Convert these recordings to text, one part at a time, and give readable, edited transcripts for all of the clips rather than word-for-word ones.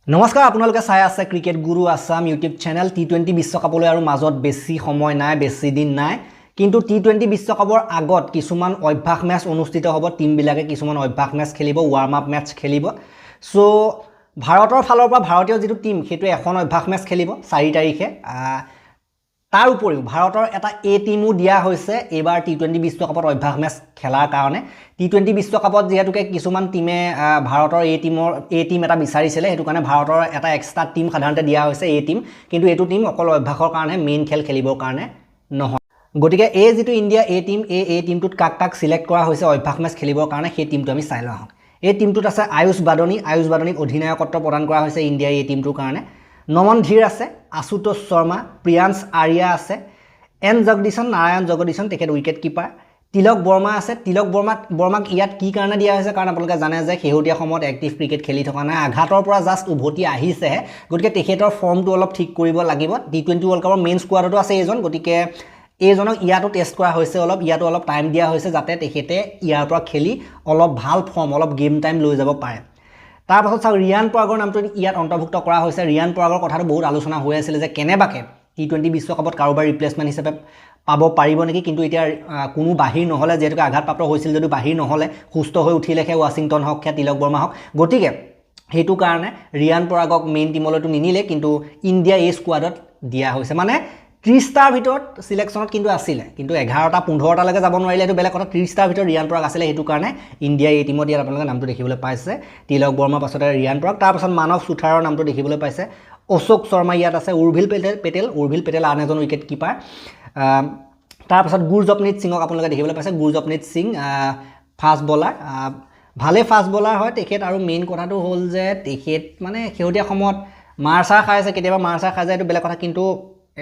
নমস্কাৰ আপোনালোকে চাই আছে ক্ৰিকেট গুৰু আসাম ইউটিউব চেনেল টি20 বিশ্বকাপলৈ আৰু মাজত বেছি সময় নাই বেছি দিন নাই কিন্তু টি20 বিশ্বকাপৰ আগত কিছুমান অভ্যাস মেচ অনুষ্ঠিত হ'ব টিমবিলাকে কিছুমান অভ্যাস মেচ খেলিব ৱাৰ্ম আপ মেচ খেলিব সো ভাৰতৰ ফালৰ পৰা ভাৰতীয় যেটো টিম হেতু এখন অভ্যাস মেচ খেলিব 4 তাৰিখে তাৰ উপৰিও ভাৰতৰ এটা এ টিমও দিয়া হৈছে এবাৰ টি20 বিশ্বকাপৰ অভ্যাস মেচ খেলাৰ কাৰণে টি20 বিশ্বকাপত যেহেতুকে কিছুমান টিমে ভাৰতৰ এ টিম এটা বিচাৰিছিলে হেতু কাৰণে ভাৰতৰ এটা এক্সট্ৰা টিম সাধাৰণতে দিয়া হৈছে এ টিম কিন্তু এটো টিম অকল অভ্যাসৰ কাৰণে মেইন খেল খেলিবৰ কাৰণে নহয় গটিকে এই যেটো ইন্ডিয়া এ টিমটোত কাক সিলেক্ট কৰা হৈছে অভ্যাস মেচ খেলিবৰ কাৰণে সেই টিমটো আমি চাই লওঁ এই টিমটোত আছে আয়ুষ বাদনীক অধিনায়কত্ব প্ৰদান কৰা হৈছে ইন্ডিয়া এ টিমটোৰ কাৰণে নমন ধীৰ আছে আশুতোষ শৰ্মা প্ৰিয়াংশ আৰিয়া আছে এন জগদীশন নাৰায়ণ জগদীশন তেখেত উইকেট কিপাৰ তিলক বৰ্মা আছে তিলক বৰ্মাক ইয়াত কি কাৰণে দিয়া হৈছে কাৰণ আপোনালোকে জানে যে হেহতীয়া সময়ত এক্টিভ ক্ৰিকেট খেলি থকা নাই আঘাতৰ পৰা জাস্ট উভতি আহিছে গতিকে তেখেতৰ ফৰ্মটো অলপ ঠিক কৰিব লাগিব টি20 ৱৰ্ল্ড কাপৰ মেইন স্কোৱাডতো আছে এজন গতিকে এইজনক ইয়াতো টেষ্ট কৰা হৈছে ইয়াতো অলপ টাইম দিয়া হৈছে যাতে তেখেতে ইয়াৰ পৰা খেলি অলপ ভাল ফৰ্ম অলপ গেম টাইম লৈ যাব পাৰে তাৰ পাছত চাও ৰিয়ান পৰাগৰ নামটো ইয়াত অন্তৰ্ভুক্ত কৰা হৈছে ৰিয়ান পৰাগৰ কথাটো বহুত আলোচনা হৈ আছিল যে কেনেবাকে টি20 বিশ্বকাপত কাৰোবাৰ ৰিপ্লেসমেন্ট হিচাপে পাব পাৰিব নেকি কিন্তু এতিয়া কোনো বাহিৰ নহলে যেহেতু আঘাতপ্ৰাপ্ত হৈছিল যদি বাহিৰ নহলে সুস্থ হৈ উঠিলেহে ওয়াশিংটন হক কে তিলক বৰ্মা হক গতিকে হেতু কাৰণে ৰিয়ান পৰাগক মেইন টিমলৈতো নিনিলে কিন্তু ইন্ডিয়া এ স্কোৱাডত দিয়া হৈছে মানে 30 টাৰ ভিতৰত সিলেকশনত কিন্তু আছিল কিন্তু 11টা 15টা লৈকে যাব নোৱাৰিলে এটো বেলেগ কথা 30 টাৰ ভিতৰত ৰিয়ান পৰাগ আছিল হেতু কাৰণে ইন্ডিয়া এই টিমত ইয়াত আপোনালোকে নামটো দেখিবলৈ পাইছে তিলক বৰ্মা পাছতে ৰিয়ান পৰাগ তাৰ পাছত মানৱ সুথাৰৰ নামটো দেখিবলৈ পাইছে অশোক শৰ্মা ইয়াত আছে উৰ্ভিল পেটেল আন এজন উইকেট কিপাৰ তাৰ পাছত গুৰজপনীত সিংক আপোনালোকে দেখিবলৈ পাইছে গুৰজপনীত সিং ফাষ্ট বলাৰ ভালে ফাষ্ট বলাৰ হয় তেখেত আৰু মেইন কথাটো হ'ল যে তেখেত মানে হেহতীয়া সময়ত মাৰসা খাইছে কেতিয়াবা মাৰসা খাই যায় এটো বেলেগ কথা কিন্তু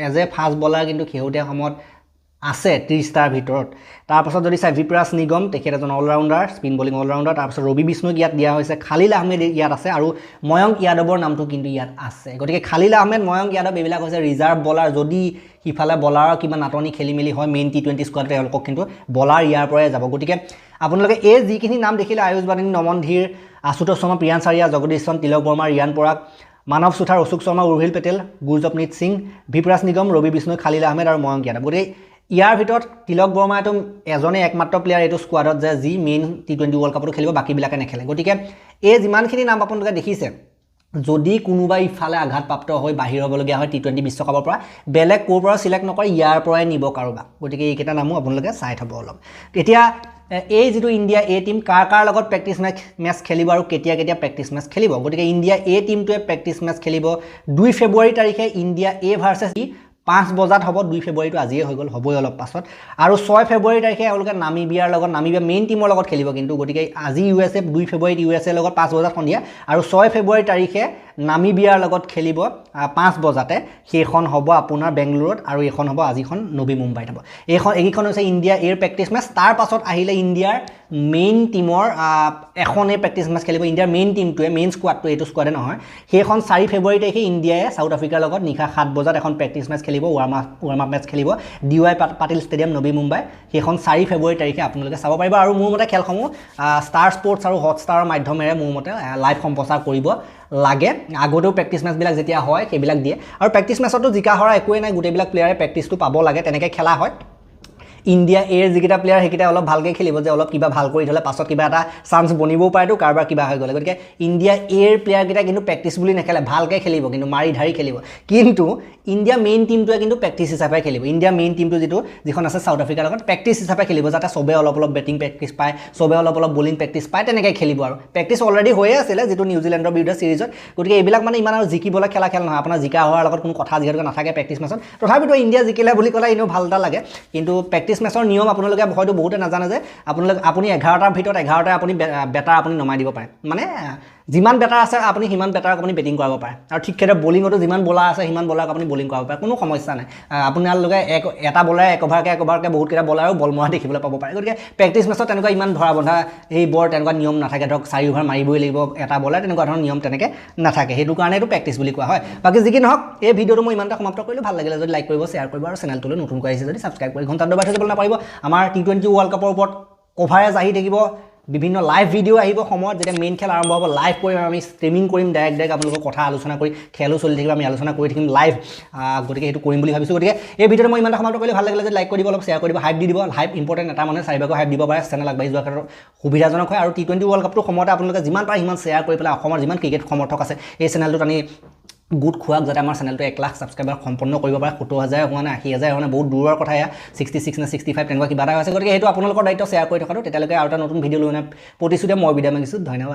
এজ এ ফাষ্ট বলাৰ কিন্তু হেহতীয়া সময়ত আছে 30 টাৰ ভিতৰত তাৰ পাছত যদি চাই বিপ্ৰাছ নিগম তেখেত এজন অলৰাউন্ডাৰ স্পিন বলিং অলৰাউন্ডাৰ তাৰ পাছত ৰবি বিষ্ণুক ইয়াত দিয়া হৈছে খালিল আহমেদ ইয়াত আছে আৰু ময়ংক যাদৱৰ নামটো কিন্তু ইয়াত আছে গতিকে খালিল আহমেদ ময়ংক যাদৱ এইবিলাক হৈছে ৰিজাৰ্ভ বলাৰ যদি হিফালে বলাৰৰ কিবা নাটনি খেলিমেলি হয় মেইন টি20 স্কোৱাডত তেওঁলোকক কিন্তু বলাৰ ইয়াৰ পৰাই যাব গতিকে আপোনালোকে এই যিখিনি নাম দেখিলে আয়ুষ বাদনী নমন ধীৰ আশুতোষ শৰ্মা প্ৰিয়াংশ আৰিয়া জগদীশন তিলক বৰ্মা ৰিয়ান পৰাগ মানৱ সুথাৰ অশোক শৰ্মা উৰ্ভিল পেটেল গুৰজপনীত সিং বিপ্ৰাছ নিগম ৰবি বিষ্ণু খালিল আহমেদ আৰু ময়ংক যাদৱ গতিকে ইয়াৰ ভিতৰত তিলক বৰ্মা এটো এজনে একমাত্ৰ প্লেয়াৰ এটো স্কোৱাডত যে যি মেইন টি20 ৱৰ্ল্ড কাপটো খেলিব বাকি বিলাকে নেখেলে গতিকে এই যিমানখিনি নাম আপোনালোকে দেখিছে যদি কোনোবা ইফালে আঘাতপ্ৰাপ্ত হৈ বাহিৰ হ'বলগীয়া হয় টি20 বিশ্বকাপৰ পৰা বেলেগ কোৰ পৰা সিলেক্ট নকৰে ইয়াৰ পৰাই নিব কাৰোবা গতিকে এইকেইটা নামো আপোনালোকে চাই থব অলপ এতিয়া এই যেটো ইন্ডিয়া এ টিম কাৰ লগত প্ৰেক্টিস মেচ খেলিব আৰু কেতিয়া প্ৰেক্টিস মেচ খেলিব গতিকে ইন্ডিয়া এ টিমটোৱে প্ৰেক্টিস মেচ খেলিব 2 ফেব্ৰুৱাৰী তাৰিখে ইন্ডিয়া এ ভাৰ্চেছ 5 বজাত হ'ব 2 ফেব্ৰুৱাৰীটো আজিয়ে হৈ গল হ'বই অলপ পাছত আৰু 6 ফেব্ৰুৱাৰী তাৰিখে এওঁলোকে নামিবিয়াৰ লগত নামিবিয়া মেইন টিমৰ লগত খেলিব কিন্তু গতিকে আজি ইউএসএ 2 ফেব্ৰুৱাৰীত ইউএসএ লগত 5 বজাত সন্ধিয়া আৰু 6 ফেব্ৰুৱাৰী তাৰিখে নামিবিয়াৰ লগত খেলিব 5 বজাতে সেইখন হ'ব আপোনাৰ বেংগলুৰুত আৰু এখন হ'ব আজিখন নবী মুম্বাইত হ'ব এইখন হৈছে ইন্ডিয়া এৰ প্ৰেক্টিস মেচ তাৰ পাছত আহিলে ইন্ডিয়াৰ মেইন টিমৰ এখনে প্ৰেক্টিস মেচ খেলিব ইন্ডিয়াৰ মেইন টিমটোৱে মেইন স্কোৱাডটো এটো স্কোৱাডে নহয় সেইখন 4 ফেব্ৰুৱাৰী তাৰিখে ইন্ডিয়ায়ে সাউথ আফ্ৰিকাৰ লগত নিশা 7 বজাত এখন প্ৰেক্টিস মেচ খেলিব ৱাৰ্ম আপ মেচ খেলিব ডিৱাই পাটিল ষ্টেডিয়াম নবী মুম্বাই সেইখন 4 ফেব্ৰুৱাৰী তাৰিখে আপোনালোকে চাব পাৰিব আৰু মোৰ মতে খেলসমূহ ষ্টাৰ স্পৰ্টছ আৰু হটষ্টাৰৰ মাধ্যমেৰে মোৰ মতে লাইভ সম্প্ৰচাৰ কৰিব লাগে আগতেও প্ৰেক্টিস মেচ বিলাক যেতিয়া হয় সেইবিলাক দিয়ে আৰু প্ৰেক্টিস মেচতো জিকা হৰা একোই নাই গুটেবিলাক প্লেয়াৰে প্ৰেক্টিসটো পাব লাগে তেনেকৈ খেলা হয় ইন্ডিয়া এৰ যিকিটা প্লেয়াৰ হেকিটা অলপ ভালকৈ খেলিব যে অলপ কিবা ভাল কৰি থলে পাছত কিবা এটা চান্স বনিবও পাৰেতো কাৰবাৰ কিবা হৈ গলে গতিকে ইন্ডিয়া এৰ প্লেয়াৰ কিটা কিন্তু প্ৰেক্টিস বুলি নেখেলে ভালকৈ খেলিব কিন্তু মাৰি ধাৰি খেলিব কিন্তু ইন্ডিয়া মেইন টিমটোৱে কিন্তু প্ৰেক্টিস হিচাপে খেলিব ইন্ডিয়া মেইন টিমটো যিখন আছে সাউথ আফ্ৰিকাৰ লগত প্ৰেক্টিস হিচাপে খেলিব যাতে সবে অলপ বেটিং প্ৰেক্টিস পায় সবে অলপ বলিং প্ৰেক্টিস পায় তেনেকৈ খেলিব আৰু প্ৰেক্টিস অলৰেডি হৈয়ে আছিল যেটো নিউজিলেণ্ডৰ বিৰুদ্ধে সিৰিজত গতিকে এইবিলাক মানে ইমান আৰু জিকিবলৈ খেল নহয় আপোনাৰ জিকা হোৱাৰ লগত কোনো কথা যিহেতু নাথাকে প্ৰেক্টিস মেচত তথাপিতো ইন্ডিয়া জিকিলে বুলি ক'লে ইনো ভাল এটা লাগে কিন্তু প্ৰেক্টিস মেচৰ নিয়ম আপোনালোকে হয়তো বহুতে নাজানে যে আপুনি 11টাৰ ভিতৰত 11টা আপুনি বেটাৰ আপুনি নমাই দিব পাৰে মানে যিমান বেটাৰ আছে আপুনি হিমান বেটাৰক আপুনি বেটিং কৰাব পাৰে আৰু ঠিক খেৰে বলিংতো যিমান বলাৰ আছে হিমান বলাৰক আপুনি বলিং কৰাব পাৰে কোনো সমস্যা নাই আপোনালোকে এটা বলাৰে এক ওভাৰকে বহুত কেইটা বলাৰো বল মৰা দেখিবলৈ পাব পাৰে গতিকে প্ৰেক্টিস মেচত তেনেকুৱা ইমান ধৰা বন্ধা এই বৰ তেনেকুৱা নিয়ম নাথাকে ধৰক 4 ওভাৰ মাৰিবই লাগিব এটা বলাৰ তেনেকুৱা ধৰণৰ নিয়ম তেনেকৈ নাথাকে হেতু কাৰণে এটো প্ৰেক্টিস বুলি কোৱা হয় বাকি যি কি নহওক এই ভিডিওটো মই ইমানটা সমাপ্ত কৰিলো ভাল লাগিলে যদি লাইক কৰিব শেয়াৰ কৰিব আৰু চেনেলটোলৈ নতুনকৈ আহিছে যদি সাবস্ক্ৰাইব কৰি ঘণ্টা দবাই থৈ যাবলৈ নাপাৰিব আমাৰ টি20 ৱৰ্ল্ড কাপৰ ওপৰত কভাৰেজ আহি থাকিব বিভিন্ন লাইভ ভিডিঅ' আহিব সময়ত যেতিয়া মেইন খেল আৰম্ভ হ'ব লাইভ কৰিম আমি ষ্ট্ৰিমিং কৰিম ডাইৰেক্ট আপোনালোকৰ কথা আলোচনা কৰি খেলো চলি থাকিব আমি আলোচনা কৰি থাকিম লাইভ গতিকে সেইটো কৰিম বুলি ভাবিছোঁ গতিকে এই ভিডিঅ'টো মই ইমানটা সমাপ্ত কৰিলে ভাল লাগিলে যে লাইক কৰি দিব অলপ শ্বেয়াৰ কৰিব হাইপ দি দিব হাইপ ইম্পৰ্টেণ্ট এটা মানে 4 হাইপ দিব পাৰে চেনেল আগবাঢ়ি যোৱাৰ ক্ষেত্ৰত সুবিধাজনক হয় আৰু T20 ৱৰ্ল্ড কাপটোৰ সময়তে আপোনালোকে যিমান পাৰে সিমান শ্বেয়াৰ কৰি পেলাই অসমৰ যিমান ক্ৰিকেট সমৰ্থক আছে এই চেনেলটোত আমি গোট খোৱাক যাতে আমাৰ চেনেলটো 1 লাখ ছাবস্ক্ৰাইবাৰ সম্পন্ন কৰিব পাৰে 70,000 হোৱা নাই 80,000 হোৱা নাই বহুত দূৰৰ কথা এয়া 66 নে 65 তেনেকুৱা কিবা এটা হৈছে গতিকে সেইটো আপোনালোকৰ দায়িত্ব শ্বেয়াৰ কৰি থকাটো তেতিয়ালৈকে আৰু এটা নতুন ভিডিঅ' লৈ প্ৰতিশ্ৰুতি মই বিদায় মাগিছোঁ ধন্যবাদ